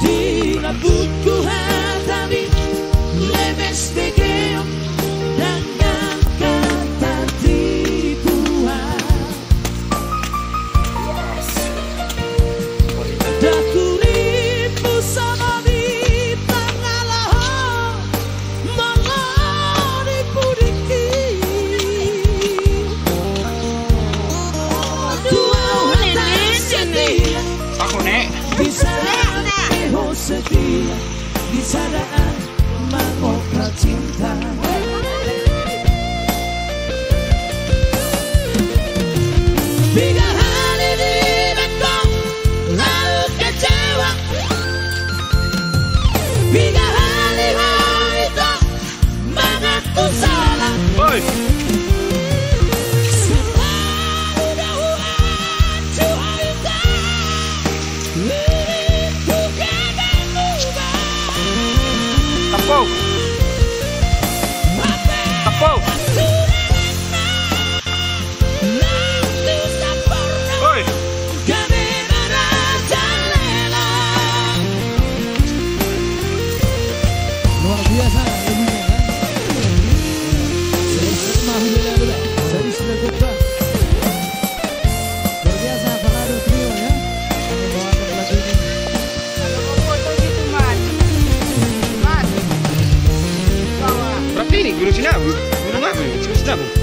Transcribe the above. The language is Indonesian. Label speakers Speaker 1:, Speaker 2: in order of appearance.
Speaker 1: Di la buku hati lemes begeo dengan kata tipuan. Dakurimu sama di tengah lahan malah dipudiki. Dua hati setia bisa setia di sadaan mengoprak cinta. Tiga hari di bekong lalu kecewa. Tiga hari itu mengaku salah.
Speaker 2: Apa? Oi.
Speaker 1: Luar biasa ibunya kan. Dari sudah luar biasa Falado Trio ya. Membawakan lagu ini.
Speaker 2: Berarti ini Gunung Sinabung. Gunung apa ini? Sinabung.